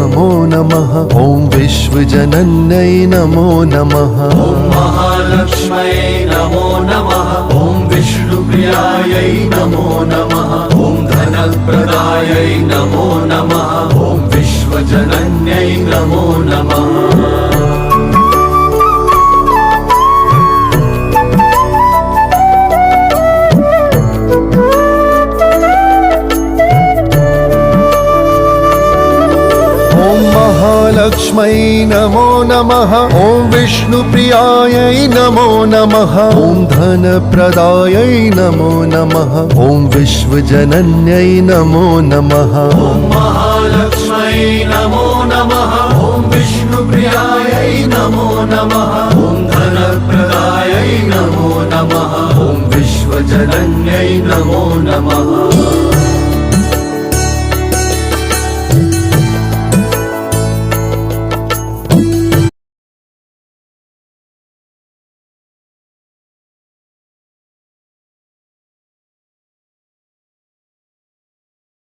नमो नमः। ॐ विश्वजनन्यै नमो नमः। ॐ महालक्ष्म्यै नमो नमः। ॐ विष्णुप्रियायै नमो नमः। ॐ धनप्रदायै नमो नमः। ॐ विश्वजनन्यै नमो नमः। महालक्ष्म्यै नमो नमः। ॐ विष्णुप्रियायै नमो नमः। ॐ धनप्रदायै नमो नमः। ॐ विश्वजनन्यै नमो नमः। ॐ महालक्ष्म्यै नमो नमः। ॐ विष्णुप्रियायै नमो नमः। ॐ धनप्रदायै नमो नमः। ॐ विश्वजनन्यै नमो नमः।